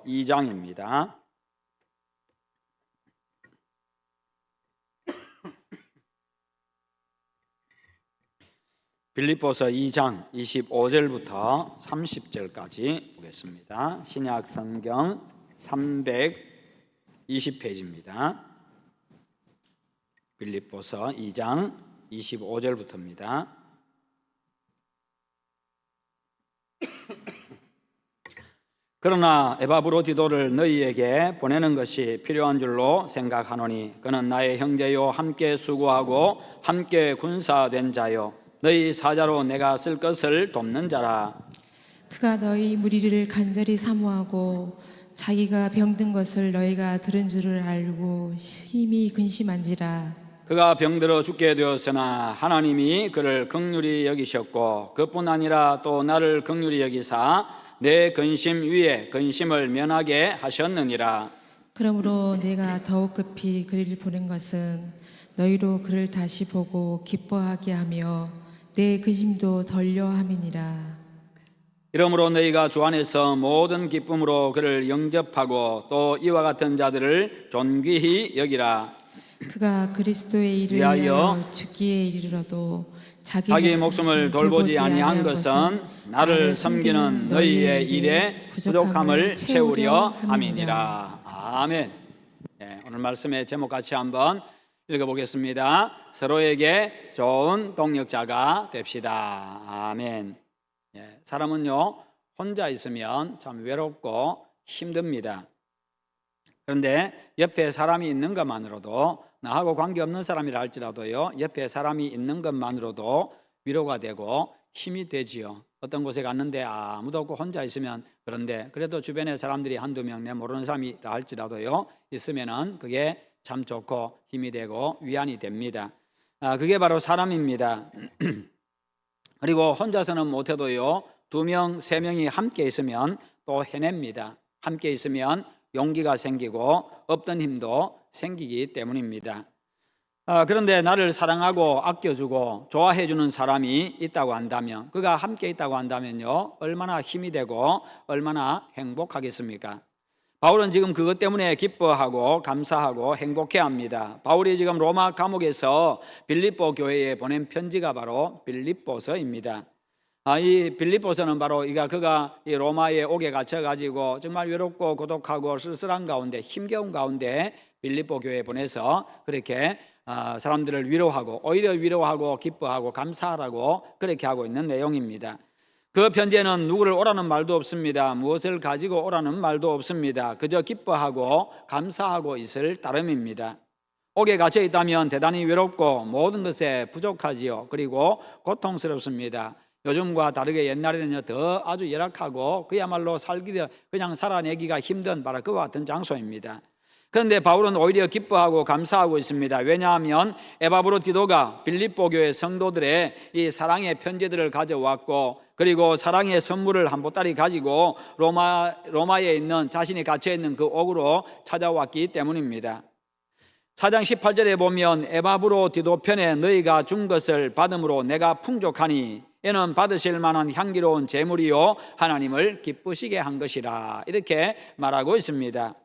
2장입니다. 빌립보서 2장 25절부터 30절까지 보겠습니다. 신약 성경 320페이지입니다. 빌립보서 2장 25절부터입니다. 그러나 에바브로디도를 너희에게 보내는 것이 필요한 줄로 생각하노니 그는 나의 형제요 함께 수고하고 함께 군사된 자요 너희 사자로 내가 쓸 것을 돕는 자라. 그가 너희 무리를 간절히 사모하고 자기가 병든 것을 너희가 들은 줄을 알고 심히 근심한지라. 그가 병들어 죽게 되었으나 하나님이 그를 긍휼히 여기셨고 그뿐 아니라 또 나를 긍휼히 여기사 내 근심 위에 근심을 면하게 하셨느니라. 그러므로 내가 더욱 급히 그를 보낸 것은 너희로 그를 다시 보고 기뻐하게 하며 내 근심도 덜려 함이니라. 이러므로 너희가 주 안에서 모든 기쁨으로 그를 영접하고 또 이와 같은 자들을 존귀히 여기라. 그가 그리스도의 일을 위하여 죽기에 이르러도 자기 목숨을 돌보지 아니한 것은 나를 섬기는 너희의 일에 부족함을 채우려 함이니라. 아멘. 오늘 말씀의 제목 같이 한번 읽어보겠습니다. 서로에게 좋은 동역자가 됩시다. 아멘. 사람은요 혼자 있으면 참 외롭고 힘듭니다. 그런데 옆에 사람이 있는 것만으로도, 나하고 관계없는 사람이라 할지라도요, 옆에 사람이 있는 것만으로도 위로가 되고 힘이 되지요. 어떤 곳에 갔는데 아무도 없고 혼자 있으면, 그런데 그래도 주변에 사람들이 한두 명, 내 모르는 사람이라 할지라도요 있으면은 그게 참 좋고 힘이 되고 위안이 됩니다. 그게 바로 사람입니다. 그리고 혼자서는 못해도요 2명, 3명이 함께 있으면 또 해냅니다. 함께 있으면 용기가 생기고 없던 힘도 생기기 때문입니다. 그런데 나를 사랑하고 아껴주고 좋아해주는 사람이 있다고 한다면, 그가 함께 있다고 한다면요 얼마나 힘이 되고 얼마나 행복하겠습니까? 바울은 지금 그것 때문에 기뻐하고 감사하고 행복해합니다. 바울이 지금 로마 감옥에서 빌립보 교회에 보낸 편지가 바로 빌립보서입니다. 이 빌립보서는 바로 그가 이 로마에 옥에 갇혀가지고 정말 외롭고 고독하고 쓸쓸한 가운데, 힘겨운 가운데 빌립보 교회에 보내서 그렇게 사람들을 위로하고, 오히려 위로하고 기뻐하고 감사하라고 그렇게 하고 있는 내용입니다. 그 편지에는 누구를 오라는 말도 없습니다. 무엇을 가지고 오라는 말도 없습니다. 그저 기뻐하고 감사하고 있을 따름입니다. 옥에 갇혀 있다면 대단히 외롭고 모든 것에 부족하지요. 그리고 고통스럽습니다. 요즘과 다르게 옛날에는 더 아주 열악하고 그야말로 그냥 살아내기가 힘든 바로 그와 같은 장소입니다. 그런데 바울은 오히려 기뻐하고 감사하고 있습니다. 왜냐하면 에바브로디도가 빌립보 교회 성도들의 이 사랑의 편지들을 가져왔고, 그리고 사랑의 선물을 한 보따리 가지고 로마에 있는, 자신이 갇혀있는 그 옥으로 찾아왔기 때문입니다. 4장 18절에 보면 에바브로디도 편에 너희가 준 것을 받음으로 내가 풍족하니 이는 받으실 만한 향기로운 제물이요 하나님을 기쁘시게 한 것이라, 이렇게 말하고 있습니다.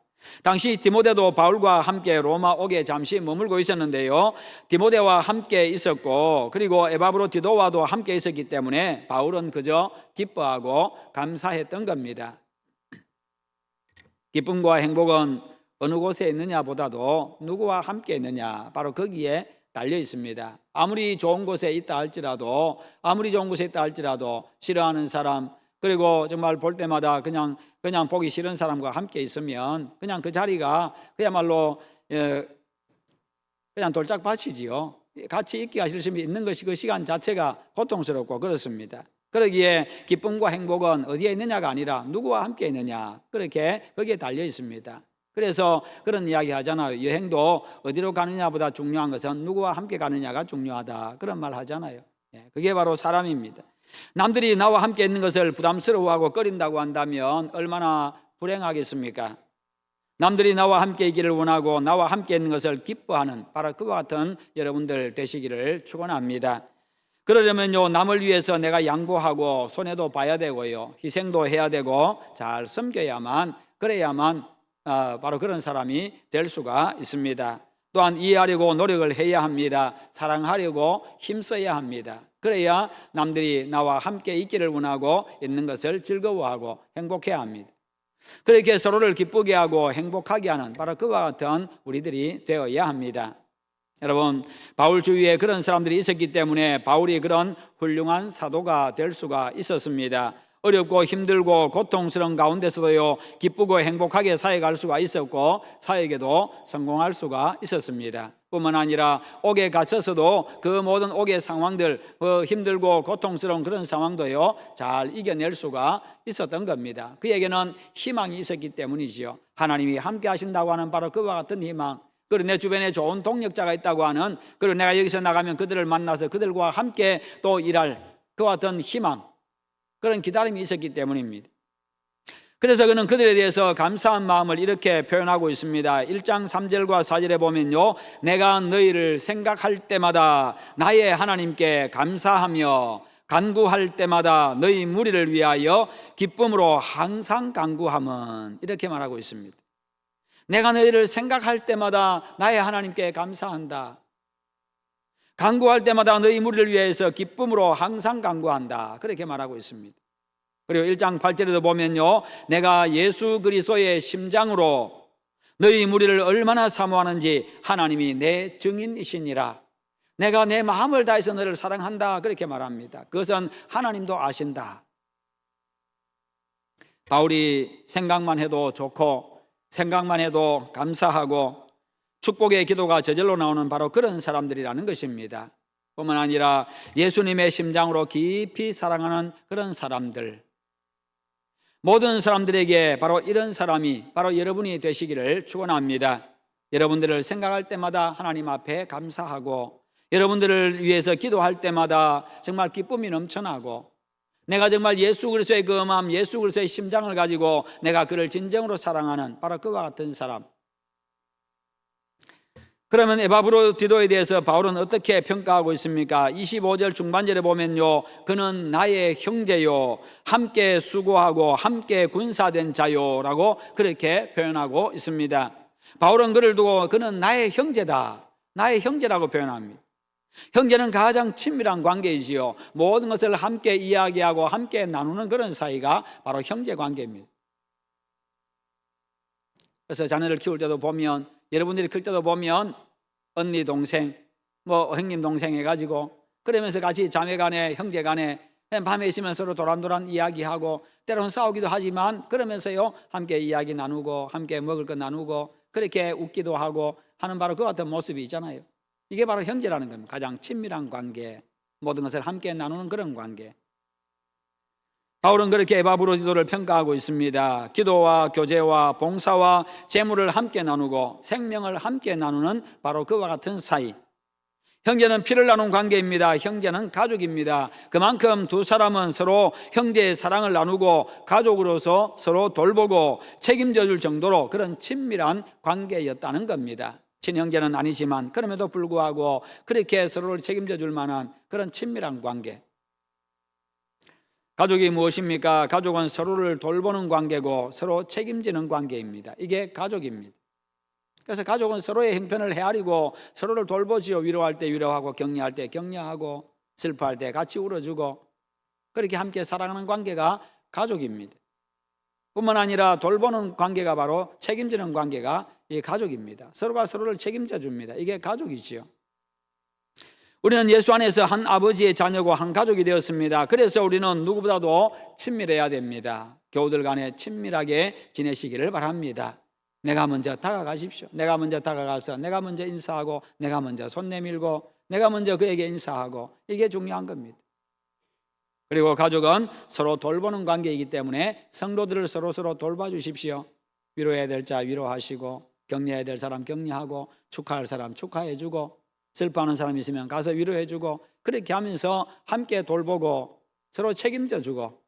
당시 디모데도 바울과 함께 로마 옥에 잠시 머물고 있었는데요, 디모데와 함께 있었고 그리고 에바브로디도와도 함께 있었기 때문에 바울은 그저 기뻐하고 감사했던 겁니다. 기쁨과 행복은 어느 곳에 있느냐 보다도 누구와 함께 있느냐, 바로 거기에 달려 있습니다. 아무리 좋은 곳에 있다 할지라도, 싫어하는 사람, 그리고 정말 볼 때마다 그냥 보기 싫은 사람과 함께 있으면 그냥 그 자리가 그야말로 그냥 돌짝밭이지요. 같이 있기가 싫으면 있는 것이, 그 시간 자체가 고통스럽고 그렇습니다. 그러기에 기쁨과 행복은 어디에 있느냐가 아니라 누구와 함께 있느냐, 그렇게 거기에 달려 있습니다. 그래서 그런 이야기 하잖아요. 여행도 어디로 가느냐보다 중요한 것은 누구와 함께 가느냐가 중요하다, 그런 말 하잖아요. 그게 바로 사람입니다. 남들이 나와 함께 있는 것을 부담스러워하고 꺼린다고 한다면 얼마나 불행하겠습니까? 남들이 나와 함께 있기를 원하고 나와 함께 있는 것을 기뻐하는 바로 그와 같은 여러분들 되시기를 축원합니다. 그러려면요, 남을 위해서 내가 양보하고 손해도 봐야 되고요, 희생도 해야 되고 잘 섬겨야만 그래야만 바로 그런 사람이 될 수가 있습니다. 또한 이해하려고 노력을 해야 합니다. 사랑하려고 힘써야 합니다. 그래야 남들이 나와 함께 있기를 원하고 있는 것을 즐거워하고 행복해야 합니다. 그렇게 서로를 기쁘게 하고 행복하게 하는 바로 그와 같은 우리들이 되어야 합니다. 여러분, 바울 주위에 그런 사람들이 있었기 때문에 바울이 그런 훌륭한 사도가 될 수가 있었습니다. 어렵고 힘들고 고통스러운 가운데서도요, 기쁘고 행복하게 사역할 수가 있었고 사역에도 성공할 수가 있었습니다. 뿐만 아니라 옥에 갇혀서도 그 모든 옥의 상황들, 힘들고 고통스러운 그런 상황도요, 잘 이겨낼 수가 있었던 겁니다. 그에게는 희망이 있었기 때문이지요. 하나님이 함께 하신다고 하는 바로 그와 같은 희망, 그리고 내 주변에 좋은 동력자가 있다고 하는, 그리고 내가 여기서 나가면 그들을 만나서 그들과 함께 또 일할 그와 같은 희망, 그런 기다림이 있었기 때문입니다. 그래서 그는 그들에 대해서 감사한 마음을 이렇게 표현하고 있습니다. 1장 3절과 4절에 보면요, 내가 너희를 생각할 때마다 나의 하나님께 감사하며 간구할 때마다 너희 무리를 위하여 기쁨으로 항상 간구함은, 이렇게 말하고 있습니다. 내가 너희를 생각할 때마다 나의 하나님께 감사한다. 간구할 때마다 너희 무리를 위해서 기쁨으로 항상 간구한다. 그렇게 말하고 있습니다. 그리고 1장 8절에도 보면요, 내가 예수 그리스도의 심장으로 너희 무리를 얼마나 사모하는지 하나님이 내 증인이시니라. 내가 내 마음을 다해서 너를 사랑한다. 그렇게 말합니다. 그것은 하나님도 아신다. 바울이 생각만 해도 좋고 생각만 해도 감사하고 축복의 기도가 저절로 나오는 바로 그런 사람들이라는 것입니다. 뿐만 아니라 예수님의 심장으로 깊이 사랑하는 그런 사람들, 모든 사람들에게 바로 이런 사람이 바로 여러분이 되시기를 축원합니다. 여러분들을 생각할 때마다 하나님 앞에 감사하고, 여러분들을 위해서 기도할 때마다 정말 기쁨이 넘쳐나고, 내가 정말 예수 그리스도의 그 마음, 예수 그리스도의 심장을 가지고 내가 그를 진정으로 사랑하는 바로 그와 같은 사람. 그러면 에바브로디도에 대해서 바울은 어떻게 평가하고 있습니까? 25절 중반절에 보면요, 그는 나의 형제요, 함께 수고하고 함께 군사된 자요 라고 그렇게 표현하고 있습니다. 바울은 그를 두고 그는 나의 형제다, 나의 형제라고 표현합니다. 형제는 가장 친밀한 관계이지요. 모든 것을 함께 이야기하고 함께 나누는 그런 사이가 바로 형제 관계입니다. 그래서 자녀를 키울 때도 보면, 여러분들이 클 때도 보면 언니 동생, 형님 동생 해가지고 그러면서 같이 자매 간에 형제 간에 밤에 있으면 서로 도란도란 이야기하고, 때로는 싸우기도 하지만 그러면서요 함께 이야기 나누고 함께 먹을 거 나누고 그렇게 웃기도 하고 하는 바로 그 같은 모습이 있잖아요. 이게 바로 형제라는 겁니다. 가장 친밀한 관계, 모든 것을 함께 나누는 그런 관계. 바울은 그렇게 에바브로디도를 평가하고 있습니다. 기도와 교제와 봉사와 재물을 함께 나누고 생명을 함께 나누는 바로 그와 같은 사이. 형제는 피를 나눈 관계입니다. 형제는 가족입니다. 그만큼 두 사람은 서로 형제의 사랑을 나누고 가족으로서 서로 돌보고 책임져 줄 정도로 그런 친밀한 관계였다는 겁니다. 친형제는 아니지만 그럼에도 불구하고 그렇게 서로를 책임져 줄 만한 그런 친밀한 관계. 가족이 무엇입니까? 가족은 서로를 돌보는 관계고 서로 책임지는 관계입니다. 이게 가족입니다. 그래서 가족은 서로의 형편을 헤아리고 서로를 돌보지요. 위로할 때 위로하고 격려할 때 격려하고 슬퍼할 때 같이 울어주고 그렇게 함께 사랑하는 관계가 가족입니다. 뿐만 아니라 돌보는 관계가 바로 책임지는 관계가 이 가족입니다. 서로가 서로를 책임져 줍니다. 이게 가족이지요. 우리는 예수 안에서 한 아버지의 자녀고 한 가족이 되었습니다. 그래서 우리는 누구보다도 친밀해야 됩니다. 교우들 간에 친밀하게 지내시기를 바랍니다. 내가 먼저 다가가십시오. 내가 먼저 다가가서 내가 먼저 인사하고 내가 먼저 손 내밀고 내가 먼저 그에게 인사하고, 이게 중요한 겁니다. 그리고 가족은 서로 돌보는 관계이기 때문에 성도들을 서로 돌봐주십시오. 위로해야 될 자 위로하시고 격려해야 될 사람 격려하고 축하할 사람 축하해주고 슬퍼하는 사람이 있으면 가서 위로해주고 그렇게 하면서 함께 돌보고 서로 책임져주고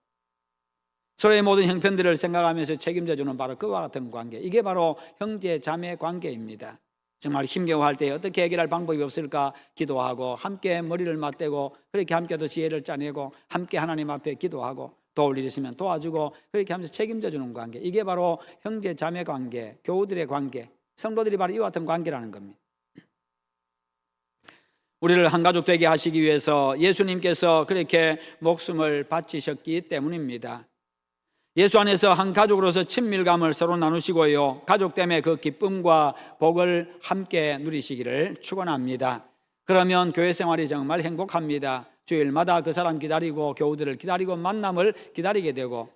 서로의 모든 형편들을 생각하면서 책임져주는 바로 그와 같은 관계, 이게 바로 형제 자매 관계입니다. 정말 힘겨워할 때 어떻게 해결할 방법이 없을까 기도하고 함께 머리를 맞대고 그렇게 함께 또 지혜를 짜내고 함께 하나님 앞에 기도하고 도울 일 있으면 도와주고 그렇게 하면서 책임져 주는 관계, 이게 바로 형제 자매 관계, 교우들의 관계, 성도들이 바로 이와 같은 관계라는 겁니다. 우리를 한 가족 되게 하시기 위해서 예수님께서 그렇게 목숨을 바치셨기 때문입니다. 예수 안에서 한 가족으로서 친밀감을 서로 나누시고요, 가족 때문에 그 기쁨과 복을 함께 누리시기를 축원합니다. 그러면 교회 생활이 정말 행복합니다. 주일마다 그 사람 기다리고 교우들을 기다리고 만남을 기다리게 되고,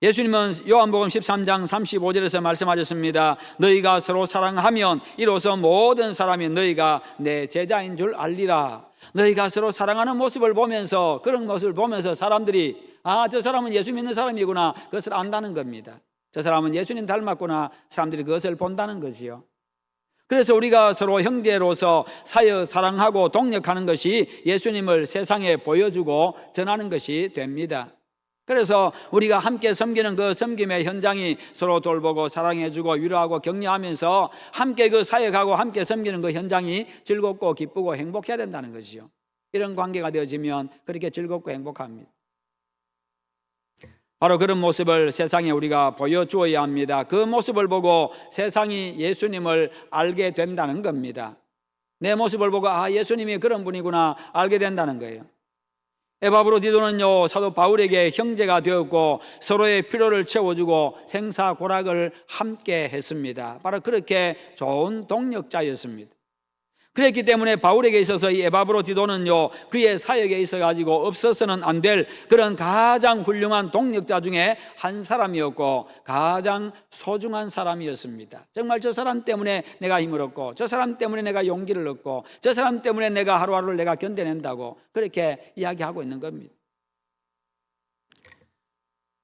예수님은 요한복음 13장 35절에서 말씀하셨습니다. 너희가 서로 사랑하면 이로써 모든 사람이 너희가 내 제자인 줄 알리라. 너희가 서로 사랑하는 모습을 보면서, 그런 모습을 보면서 사람들이 저 사람은 예수 믿는 사람이구나, 그것을 안다는 겁니다. 저 사람은 예수님 닮았구나, 사람들이 그것을 본다는 것이요. 그래서 우리가 서로 형제로서 사역 사랑하고 동력하는 것이 예수님을 세상에 보여주고 전하는 것이 됩니다. 그래서 우리가 함께 섬기는 그 섬김의 현장이 서로 돌보고 사랑해주고 위로하고 격려하면서 함께 그 사역하고 함께 섬기는 그 현장이 즐겁고 기쁘고 행복해야 된다는 것이요. 이런 관계가 되어지면 그렇게 즐겁고 행복합니다. 바로 그런 모습을 세상에 우리가 보여주어야 합니다. 그 모습을 보고 세상이 예수님을 알게 된다는 겁니다. 내 모습을 보고 예수님이 그런 분이구나 알게 된다는 거예요. 에바브로디도는요, 사도 바울에게 형제가 되었고 서로의 필요를 채워주고 생사고락을 함께 했습니다. 바로 그렇게 좋은 동력자였습니다. 그랬기 때문에 바울에게 있어서 이 에바브로디도는요, 그의 사역에 있어 가지고 없어서는 안 될 그런 가장 훌륭한 동력자 중에 한 사람이었고 가장 소중한 사람이었습니다. 정말 저 사람 때문에 내가 힘을 얻고, 저 사람 때문에 내가 용기를 얻고, 저 사람 때문에 내가 하루하루를 내가 견뎌낸다고 그렇게 이야기하고 있는 겁니다.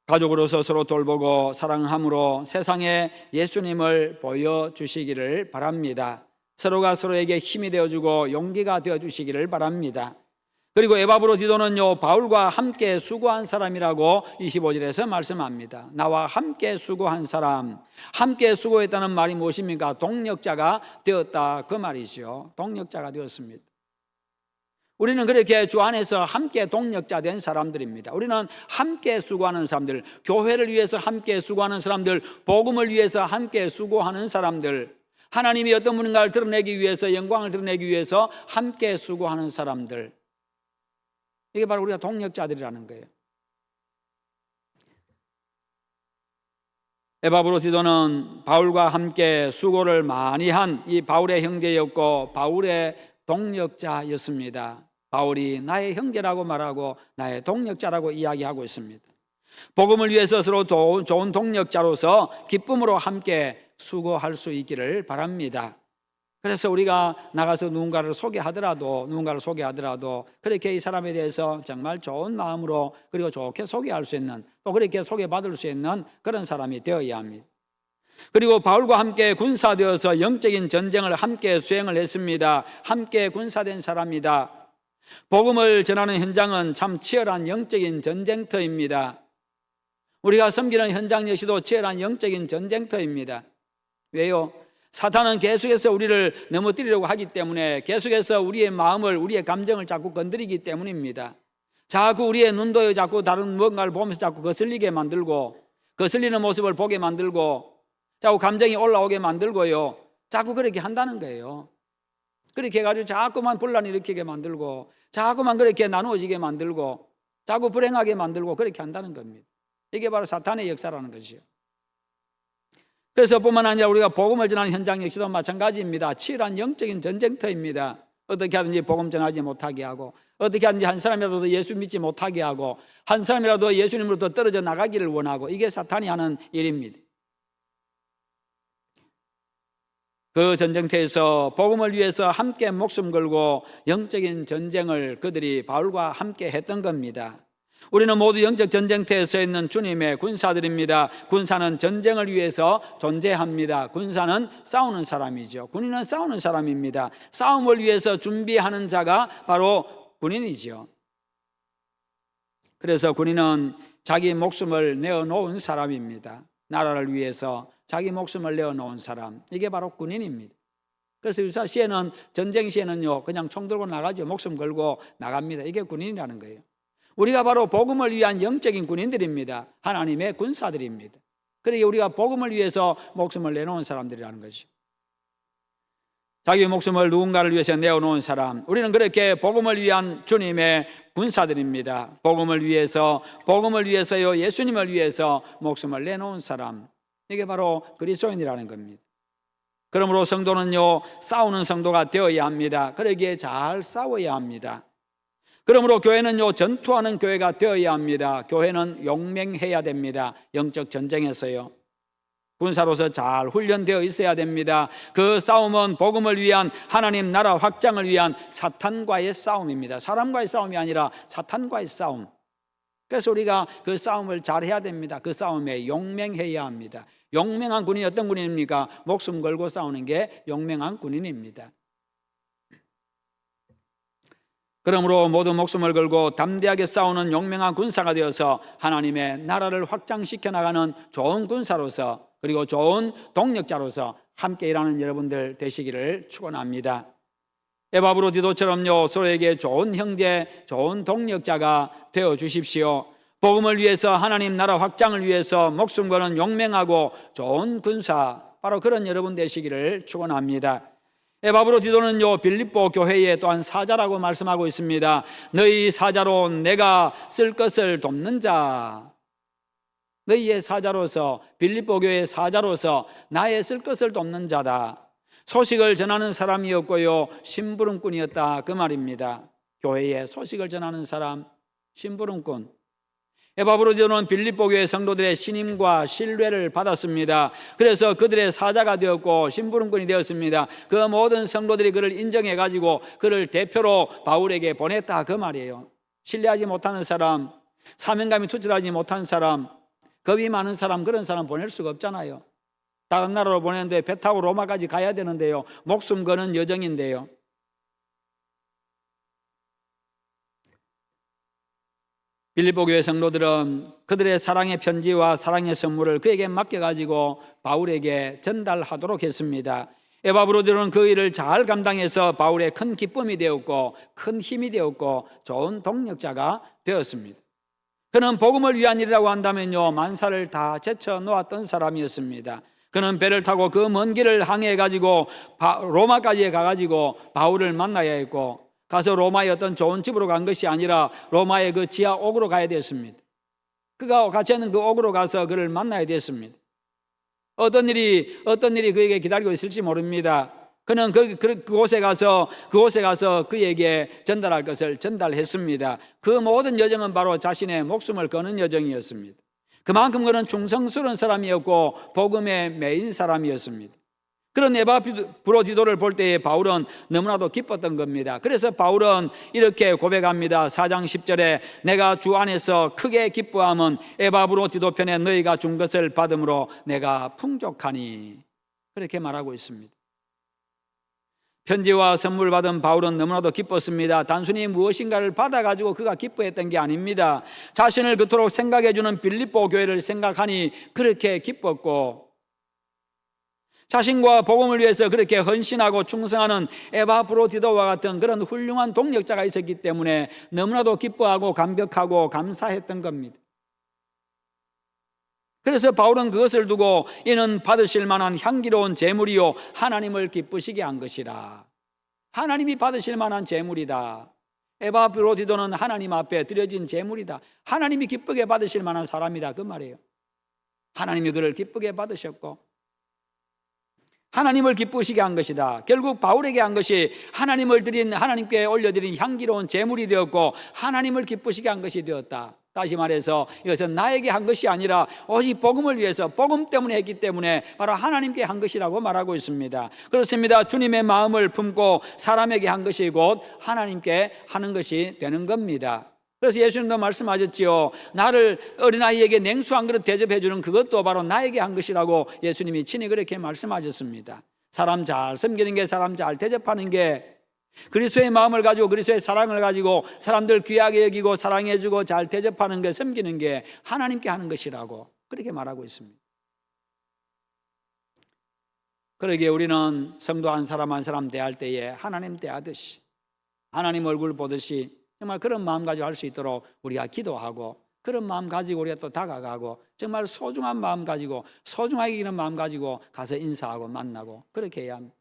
가족으로서 서로 돌보고 사랑함으로 세상에 예수님을 보여주시기를 바랍니다. 서로가 서로에게 힘이 되어주고 용기가 되어주시기를 바랍니다. 그리고 에바브로디도는요, 바울과 함께 수고한 사람이라고 25절에서 말씀합니다. 나와 함께 수고한 사람, 함께 수고했다는 말이 무엇입니까? 동력자가 되었다, 그 말이죠. 동력자가 되었습니다. 우리는 그렇게 주 안에서 함께 동력자 된 사람들입니다. 우리는 함께 수고하는 사람들, 교회를 위해서 함께 수고하는 사람들, 복음을 위해서 함께 수고하는 사람들, 하나님이 어떤 분인가를 드러내기 위해서, 영광을 드러내기 위해서 함께 수고하는 사람들, 이게 바로 우리가 동력자들이라는 거예요. 에바브로디도는 바울과 함께 수고를 많이 한 이 바울의 형제였고 바울의 동력자였습니다. 바울이 나의 형제라고 말하고 나의 동력자라고 이야기하고 있습니다. 복음을 위해서 서로 좋은 동력자로서 기쁨으로 함께 수고할 수 있기를 바랍니다. 그래서 우리가 나가서 누군가를 소개하더라도 그렇게 이 사람에 대해서 정말 좋은 마음으로 그리고 좋게 소개할 수 있는, 또 그렇게 소개받을 수 있는 그런 사람이 되어야 합니다. 그리고 바울과 함께 군사되어서 영적인 전쟁을 함께 수행을 했습니다. 함께 군사된 사람이다. 복음을 전하는 현장은 참 치열한 영적인 전쟁터입니다. 우리가 섬기는 현장 역시도 치열한 영적인 전쟁터입니다. 왜요? 사탄은 계속해서 우리를 넘어뜨리려고 하기 때문에, 계속해서 우리의 마음을, 우리의 감정을 자꾸 건드리기 때문입니다. 자꾸 우리의 눈도 자꾸 다른 뭔가를 보면서 자꾸 거슬리게 만들고, 거슬리는 모습을 보게 만들고, 자꾸 감정이 올라오게 만들고요, 자꾸 그렇게 한다는 거예요. 그렇게 해가지고 자꾸만 분란을 일으키게 만들고, 자꾸만 그렇게 나누어지게 만들고, 자꾸 불행하게 만들고 그렇게 한다는 겁니다. 이게 바로 사탄의 역사라는 것이요. 그래서 뿐만 아니라 우리가 복음을 전하는 현장 역시도 마찬가지입니다. 치열한 영적인 전쟁터입니다. 어떻게 하든지 복음 전하지 못하게 하고, 어떻게 하든지 한 사람이라도 예수 믿지 못하게 하고, 한 사람이라도 예수님으로부터 떨어져 나가기를 원하고, 이게 사탄이 하는 일입니다. 그 전쟁터에서 복음을 위해서 함께 목숨 걸고 영적인 전쟁을 그들이 바울과 함께 했던 겁니다. 우리는 모두 영적 전쟁터에 서 있는 주님의 군사들입니다. 군사는 전쟁을 위해서 존재합니다. 군사는 싸우는 사람이죠. 군인은 싸우는 사람입니다. 싸움을 위해서 준비하는 자가 바로 군인이죠. 그래서 군인은 자기 목숨을 내어놓은 사람입니다. 나라를 위해서 자기 목숨을 내어놓은 사람, 이게 바로 군인입니다. 그래서 유사 시에는, 전쟁 시에는요, 그냥 총 들고 나가죠. 목숨 걸고 나갑니다. 이게 군인이라는 거예요. 우리가 바로 복음을 위한 영적인 군인들입니다. 하나님의 군사들입니다. 그러기에 우리가 복음을 위해서 목숨을 내놓은 사람들이라는 것이죠. 자기 목숨을 누군가를 위해서 내어놓은 사람, 우리는 그렇게 복음을 위한 주님의 군사들입니다. 복음을 위해서요, 예수님을 위해서 목숨을 내놓은 사람, 이게 바로 그리스도인이라는 겁니다. 그러므로 성도는요, 싸우는 성도가 되어야 합니다. 그러기에 잘 싸워야 합니다. 그러므로 교회는요, 전투하는 교회가 되어야 합니다. 교회는 용맹해야 됩니다. 영적 전쟁에서요, 군사로서 잘 훈련되어 있어야 됩니다. 그 싸움은 복음을 위한, 하나님 나라 확장을 위한 사탄과의 싸움입니다. 사람과의 싸움이 아니라 사탄과의 싸움. 그래서 우리가 그 싸움을 잘 해야 됩니다. 그 싸움에 용맹해야 합니다. 용맹한 군인이 어떤 군인입니까? 목숨 걸고 싸우는 게 용맹한 군인입니다. 그러므로 모두 목숨을 걸고 담대하게 싸우는 용맹한 군사가 되어서 하나님의 나라를 확장시켜 나가는 좋은 군사로서, 그리고 좋은 동력자로서 함께 일하는 여러분들 되시기를 축원합니다. 에바브로디도처럼요, 서로에게 좋은 형제, 좋은 동력자가 되어 주십시오. 복음을 위해서, 하나님 나라 확장을 위해서 목숨 거는 용맹하고 좋은 군사, 바로 그런 여러분 되시기를 축원합니다. 에바브로디도는요, 빌립보 교회에 또한 사자라고 말씀하고 있습니다. 너희 사자로 내가 쓸 것을 돕는 자, 너희의 사자로서, 빌립보 교회의 사자로서 나의 쓸 것을 돕는 자다. 소식을 전하는 사람이었고요, 심부름꾼이었다, 그 말입니다. 교회에 소식을 전하는 사람, 심부름꾼. 에바브로디도는 빌립보 교회 성도들의 신임과 신뢰를 받았습니다. 그래서 그들의 사자가 되었고 심부름꾼이 되었습니다. 그 모든 성도들이 그를 인정해가지고 그를 대표로 바울에게 보냈다, 그 말이에요. 신뢰하지 못하는 사람, 사명감이 투철하지 못한 사람, 겁이 많은 사람, 그런 사람 보낼 수가 없잖아요. 다른 나라로 보내는데 배 타고 로마까지 가야 되는데요, 목숨 거는 여정인데요. 빌립보 교회 성도들은 그들의 사랑의 편지와 사랑의 선물을 그에게 맡겨가지고 바울에게 전달하도록 했습니다. 에바브로디도는 그 일을 잘 감당해서 바울의 큰 기쁨이 되었고 큰 힘이 되었고 좋은 동력자가 되었습니다. 그는 복음을 위한 일이라고 한다면요, 만사를 다 제쳐 놓았던 사람이었습니다. 그는 배를 타고 그 먼 길을 항해해가지고 로마까지 가가지고 바울을 만나야 했고, 가서 로마의 어떤 좋은 집으로 간 것이 아니라 로마의 그 지하 옥으로 가야 됐습니다. 그가 같이 있는 그 옥으로 가서 그를 만나야 됐습니다. 어떤 일이 그에게 기다리고 있을지 모릅니다. 그는 그곳에 가서 그에게 전달할 것을 전달했습니다. 그 모든 여정은 바로 자신의 목숨을 거는 여정이었습니다. 그만큼 그는 충성스러운 사람이었고 복음의 메인 사람이었습니다. 그런 에바브로디도를 볼 때에 바울은 너무나도 기뻤던 겁니다. 그래서 바울은 이렇게 고백합니다. 4장 10절에 내가 주 안에서 크게 기뻐함은 에바브로디도 편에 너희가 준 것을 받음으로 내가 풍족하니, 그렇게 말하고 있습니다. 편지와 선물 받은 바울은 너무나도 기뻤습니다. 단순히 무엇인가를 받아가지고 그가 기뻐했던 게 아닙니다. 자신을 그토록 생각해주는 빌립보 교회를 생각하니 그렇게 기뻤고, 자신과 복음을 위해서 그렇게 헌신하고 충성하는 에바브로디도와 같은 그런 훌륭한 동력자가 있었기 때문에 너무나도 기뻐하고 감격하고 감사했던 겁니다. 그래서 바울은 그것을 두고 이는 받으실 만한 향기로운 제물이요 하나님을 기쁘시게 한 것이라. 하나님이 받으실 만한 제물이다. 에바브로디도는 하나님 앞에 드려진 제물이다. 하나님이 기쁘게 받으실 만한 사람이다, 그 말이에요. 하나님이 그를 기쁘게 받으셨고 하나님을 기쁘시게 한 것이다. 결국 바울에게 한 것이 하나님께 올려드린 향기로운 제물이 되었고 하나님을 기쁘시게 한 것이 되었다. 다시 말해서 이것은 나에게 한 것이 아니라 오직 복음을 위해서, 복음 때문에 했기 때문에 바로 하나님께 한 것이라고 말하고 있습니다. 그렇습니다. 주님의 마음을 품고 사람에게 한 것이 곧 하나님께 하는 것이 되는 겁니다. 그래서 예수님도 말씀하셨지요. 나를 어린아이에게 냉수 한 그릇 대접해 주는 그것도 바로 나에게 한 것이라고 예수님이 친히 그렇게 말씀하셨습니다. 사람 잘 섬기는 게, 사람 잘 대접하는 게, 그리스도의 마음을 가지고 그리스도의 사랑을 가지고 사람들 귀하게 여기고 사랑해 주고 잘 대접하는 게, 섬기는 게 하나님께 하는 것이라고 그렇게 말하고 있습니다. 그러기에 우리는 성도 한 사람 한 사람 대할 때에 하나님 대하듯이, 하나님 얼굴 보듯이 정말 그런 마음 가지고 할 수 있도록 우리가 기도하고, 그런 마음 가지고 우리가 또 다가가고, 정말 소중한 마음 가지고, 소중하게 여기는 마음 가지고 가서 인사하고 만나고 그렇게 해야 합니다.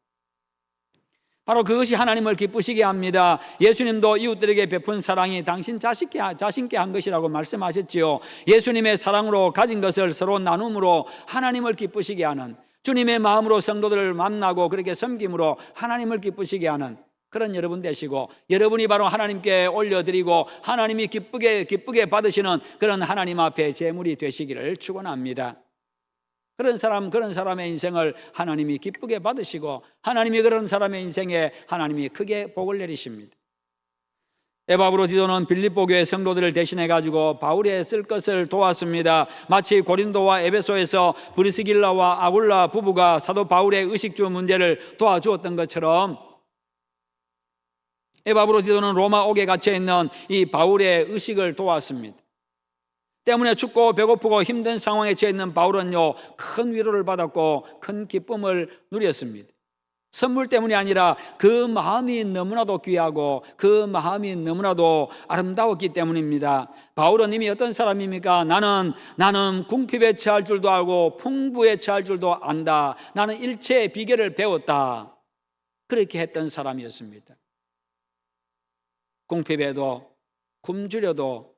바로 그것이 하나님을 기쁘시게 합니다. 예수님도 이웃들에게 베푼 사랑이 당신 자신께 한 것이라고 말씀하셨지요. 예수님의 사랑으로 가진 것을 서로 나눔으로 하나님을 기쁘시게 하는, 주님의 마음으로 성도들을 만나고 그렇게 섬김으로 하나님을 기쁘시게 하는 그런 여러분 되시고, 여러분이 바로 하나님께 올려드리고 하나님이 기쁘게 받으시는 그런 하나님 앞에 제물이 되시기를 축원합니다. 그런 사람의 인생을 하나님이 기쁘게 받으시고, 하나님이 그런 사람의 인생에 하나님이 크게 복을 내리십니다. 에바브로디도는 빌립보 교회 성도들을 대신해 가지고 바울의 쓸 것을 도왔습니다. 마치 고린도와 에베소에서 브리스길라와 아굴라 부부가 사도 바울의 의식주 문제를 도와주었던 것처럼, 에바브로디도는 로마 옥에 갇혀 있는 이 바울의 의식을 도왔습니다. 때문에 춥고 배고프고 힘든 상황에 처해 있는 바울은요, 큰 위로를 받았고 큰 기쁨을 누렸습니다. 선물 때문이 아니라 그 마음이 너무나도 귀하고 그 마음이 너무나도 아름다웠기 때문입니다. 바울은 이미 어떤 사람입니까? 나는 궁핍에 처할 줄도 알고 풍부에 처할 줄도 안다. 나는 일체의 비결을 배웠다. 그렇게 했던 사람이었습니다. 궁핍에도 굶주려도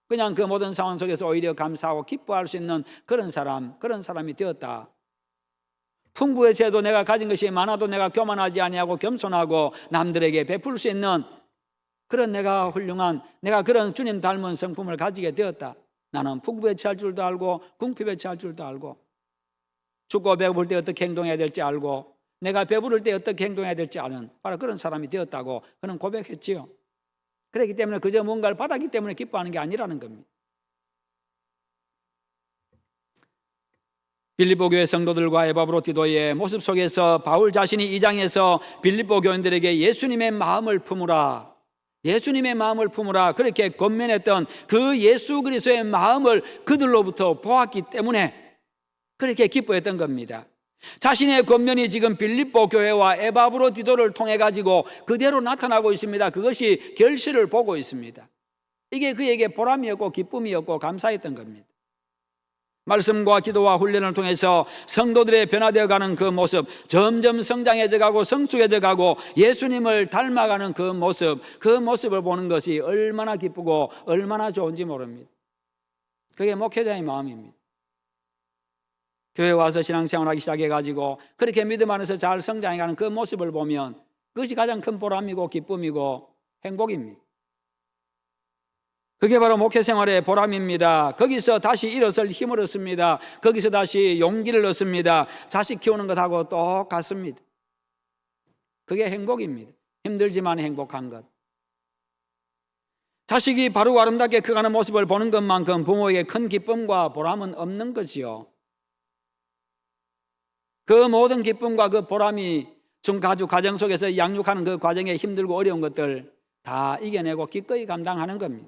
그냥 그 모든 상황 속에서 오히려 감사하고 기뻐할 수 있는 그런 사람이 되었다. 풍부의 죄도 내가 가진 것이 많아도 내가 교만하지 아니하고 겸손하고 남들에게 베풀 수 있는 그런 내가 훌륭한, 내가 그런 주님 닮은 성품을 가지게 되었다. 나는 풍부에 처할 줄도 알고 궁핍에 처할 줄도 알고, 춥고 배고플 때 어떻게 행동해야 될지 알고, 내가 배부를 때 어떻게 행동해야 될지 아는 바로 그런 사람이 되었다고 그는 고백했지요. 그렇기 때문에 그저 뭔가를 받았기 때문에 기뻐하는 게 아니라는 겁니다. 빌립보 교회 성도들과 에바브로디도의 모습 속에서 바울 자신이 이 장에서 빌립보 교인들에게 예수님의 마음을 품으라, 예수님의 마음을 품으라 그렇게 권면했던 그 예수 그리스도의 마음을 그들로부터 보았기 때문에 그렇게 기뻐했던 겁니다. 자신의 권면이 지금 빌립보 교회와 에바브로디도를 통해 가지고 그대로 나타나고 있습니다. 그것이 결실을 보고 있습니다. 이게 그에게 보람이었고 기쁨이었고 감사했던 겁니다. 말씀과 기도와 훈련을 통해서 성도들의 변화되어가는 그 모습, 점점 성장해져가고 성숙해져가고 예수님을 닮아가는 그 모습을 보는 것이 얼마나 기쁘고 얼마나 좋은지 모릅니다. 그게 목회자의 마음입니다. 교회 와서 신앙생활하기 시작해가지고 그렇게 믿음 안에서 잘 성장해가는 그 모습을 보면 그것이 가장 큰 보람이고 기쁨이고 행복입니다. 그게 바로 목회생활의 보람입니다. 거기서 다시 일어설 힘을 얻습니다. 거기서 다시 용기를 얻습니다. 자식 키우는 것하고 똑같습니다. 그게 행복입니다. 힘들지만 행복한 것. 자식이 바르고 아름답게 커가는 모습을 보는 것만큼 부모에게 큰 기쁨과 보람은 없는 거지요. 그 모든 기쁨과 그 보람이 가정 속에서 양육하는 그 과정에 힘들고 어려운 것들 다 이겨내고 기꺼이 감당하는 겁니다.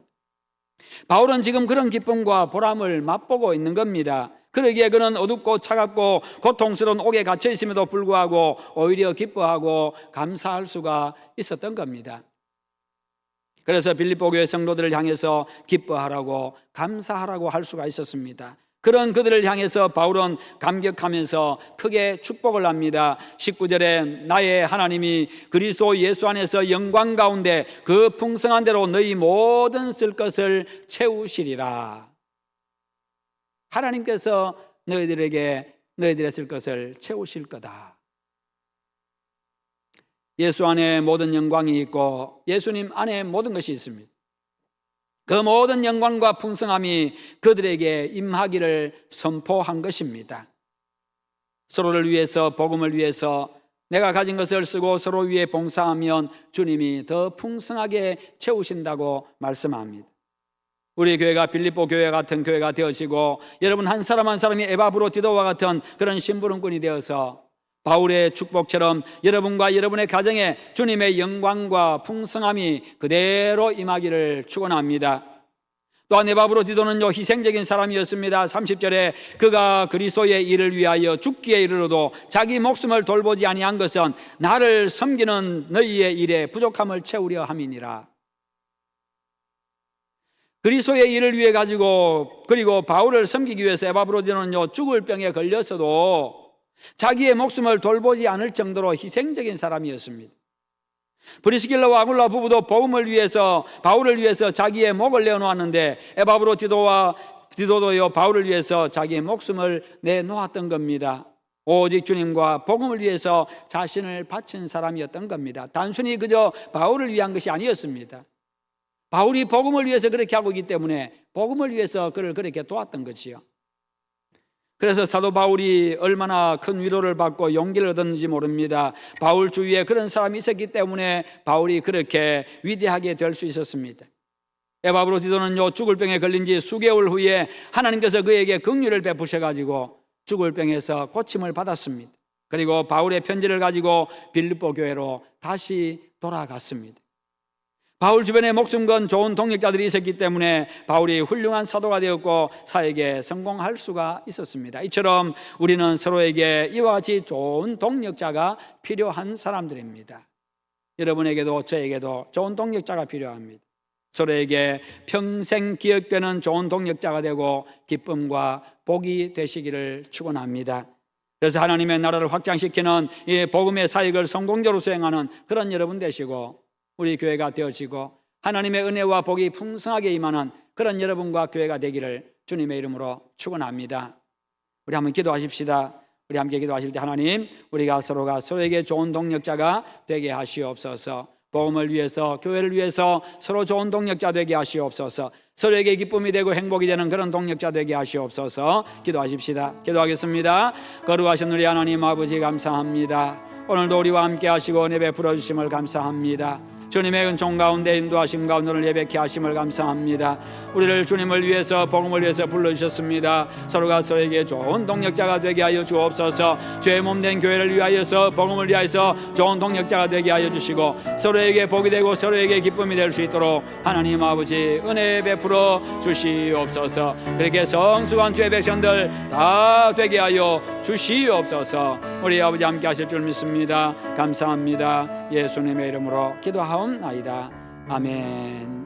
바울은 지금 그런 기쁨과 보람을 맛보고 있는 겁니다. 그러기에 그는 어둡고 차갑고 고통스러운 옥에 갇혀 있음에도 불구하고 오히려 기뻐하고 감사할 수가 있었던 겁니다. 그래서 빌립보 교회 성도들을 향해서 기뻐하라고 감사하라고 할 수가 있었습니다. 그런 그들을 향해서 바울은 감격하면서 크게 축복을 합니다. 19절에 나의 하나님이 그리스도 예수 안에서 영광 가운데 그 풍성한 대로 너희 모든 쓸 것을 채우시리라. 하나님께서 너희들의 쓸 것을 채우실 거다. 예수 안에 모든 영광이 있고 예수님 안에 모든 것이 있습니다. 그 모든 영광과 풍성함이 그들에게 임하기를 선포한 것입니다. 서로를 위해서, 복음을 위해서 내가 가진 것을 쓰고 서로 위해 봉사하면 주님이 더 풍성하게 채우신다고 말씀합니다. 우리 교회가 빌립보 교회 같은 교회가 되어지고 여러분 한 사람 한 사람이 에바브로디도와 같은 그런 심부름꾼이 되어서 바울의 축복처럼 여러분과 여러분의 가정에 주님의 영광과 풍성함이 그대로 임하기를 축원합니다. 또한 에바브로디도는요 희생적인 사람이었습니다. 30절에 그가 그리스도의 일을 위하여 죽기에 이르러도 자기 목숨을 돌보지 아니한 것은 나를 섬기는 너희의 일에 부족함을 채우려 함이니라. 그리스도의 일을 위해 가지고 그리고 바울을 섬기기 위해서 에바브로디노는요 죽을 병에 걸렸어도 자기의 목숨을 돌보지 않을 정도로 희생적인 사람이었습니다. 브리스길라와 아굴라 부부도 복음을 위해서 바울을 위해서 자기의 목을 내어놓았는데 디도도요 바울을 위해서 자기의 목숨을 내놓았던 겁니다. 오직 주님과 복음을 위해서 자신을 바친 사람이었던 겁니다. 단순히 그저 바울을 위한 것이 아니었습니다. 바울이 복음을 위해서 그렇게 하고 있기 때문에 복음을 위해서 그를 그렇게 도왔던 것이요. 그래서 사도 바울이 얼마나 큰 위로를 받고 용기를 얻었는지 모릅니다. 바울 주위에 그런 사람이 있었기 때문에 바울이 그렇게 위대하게 될 수 있었습니다. 에바브로디도는요 죽을 병에 걸린 지 수개월 후에 하나님께서 그에게 긍휼을 베푸셔가지고 죽을 병에서 고침을 받았습니다. 그리고 바울의 편지를 가지고 빌립보 교회로 다시 돌아갔습니다. 바울 주변에 목숨 건 좋은 동역자들이 있었기 때문에 바울이 훌륭한 사도가 되었고 사역에 성공할 수가 있었습니다. 이처럼 우리는 서로에게 이와 같이 좋은 동역자가 필요한 사람들입니다. 여러분에게도 저에게도 좋은 동역자가 필요합니다. 서로에게 평생 기억되는 좋은 동역자가 되고 기쁨과 복이 되시기를 축원합니다. 그래서 하나님의 나라를 확장시키는 이 복음의 사역을 성공적으로 수행하는 그런 여러분 되시고 우리 교회가 되어지고 하나님의 은혜와 복이 풍성하게 임하는 그런 여러분과 교회가 되기를 주님의 이름으로 축원합니다. 우리 한번 기도하십시다. 우리 함께 기도하실 때 하나님, 우리가 서로가 서로에게 좋은 동역자가 되게 하시옵소서. 복음을 위해서, 교회를 위해서 서로 좋은 동역자 되게 하시옵소서. 서로에게 기쁨이 되고 행복이 되는 그런 동역자 되게 하시옵소서. 기도하십시다. 기도하겠습니다. 거룩하신 우리 하나님 아버지 감사합니다. 오늘도 우리와 함께 하시고 은혜 베풀어 주심을 감사합니다. 주님의 은총 가운데 인도하심 가운데 오늘 예배케 하심을 감사합니다. 우리를 주님을 위해서 복음을 위해서 불러주셨습니다. 서로가 서로에게 좋은 동역자가 되게 하여 주옵소서. 죄의 몸된 교회를 위하여서 복음을 위하여서 좋은 동역자가 되게 하여 주시고 서로에게 복이 되고 서로에게 기쁨이 될 수 있도록 하나님 아버지 은혜 베풀어 주시옵소서. 그렇게 성숙한 주의 백성들 다 되게 하여 주시옵소서. 우리 아버지 함께 하실 줄 믿습니다. 감사합니다. 예수님의 이름으로 기도하옵나이다. 아멘.